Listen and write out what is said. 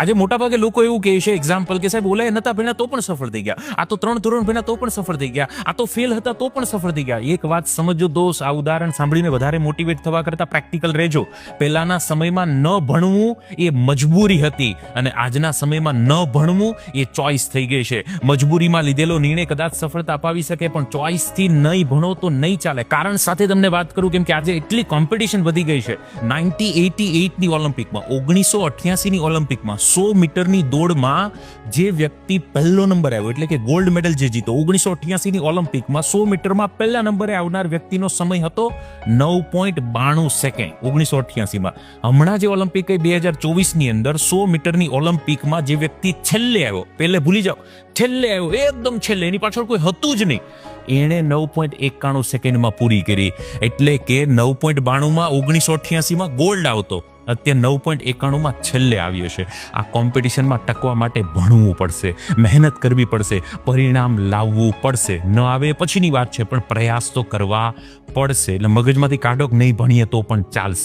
આજે મોટાભાગે લોકો એવું કહે છે એક્ઝામ્પલ કે સાહેબ ઓલા નતા ભણ્યા તો પણ સફળ થઈ ગયા, આ તો 3 ધોરણ ભણ્યા તો પણ સફળ થઈ ગયા, આ તો ફેલ હતા તો પણ સફળ થઈ ગયા. એક વાત સમજો દોસ્ત, આ ઉદાહરણ સાંભળીને વધારે મોટિવેટ થવા કરતા પ્રેક્ટિકલ રહેજો. પહેલાના સમયમાં ન ભણવું એ મજબૂરી હતી અને આજના સમયમાં ન ભણવું એ ચોઇસ થઈ ગઈ છે. મજબૂરીમાં લીધેલો નિર્ણય કદાચ સફળતા અપાવી શકે પણ ચોઇસથી નહીં ભણો તો નહીં ચાલે. કારણ સાથે તમને વાત કરું કેમ કે આજે એટલી કોમ્પિટિશન વધી ગઈ છે. 1988ની ઓલિમ્પિકમાં, 1988ની ઓલિમ્પિકમાં 100 મીટરની દોડમાં જે વ્યક્તિ પહેલો નંબર આવ્યો એટલે કે ગોલ્ડ મેડલ જે જીતો, 1988ની ઓલિમ્પિકમાં 100 મીટરમાં પહેલા નંબરે આવનાર વ્યક્તિનો સમય હતો 9.92 સેકન્ડ 1988માં. હમણાં જે ઓલિમ્પિક 2024ની અંદર 100 મીટરની ઓલિમ્પિકમાં જે વ્યક્તિ છેલ્લે આવ્યો, પહેલે ભૂલી જાઓ, છેલ્લે આવ્યો, એકદમ છેલ્લે, એની પાછળ કોઈ હતું જ નહીં, એણે 9.91 સેકન્ડમાં પૂરી કરી. એટલે કે 9.92માં 1988માં ગોલ્ડ આવતો, અત્યારે 9.91માં છેલ્લે આવ્યો છે. આ કોમ્પિટિશનમાં ટકવા માટે ભણવું પડશે, મહેનત કરવી પડશે, પરિણામ લાવવું પડશે. ન આવે પછીની વાત છે પણ પ્રયાસ તો કરવા પડશે. એટલે મગજમાંથી કાઢો કે નહીં ભણીએ તો પણ ચાલશે.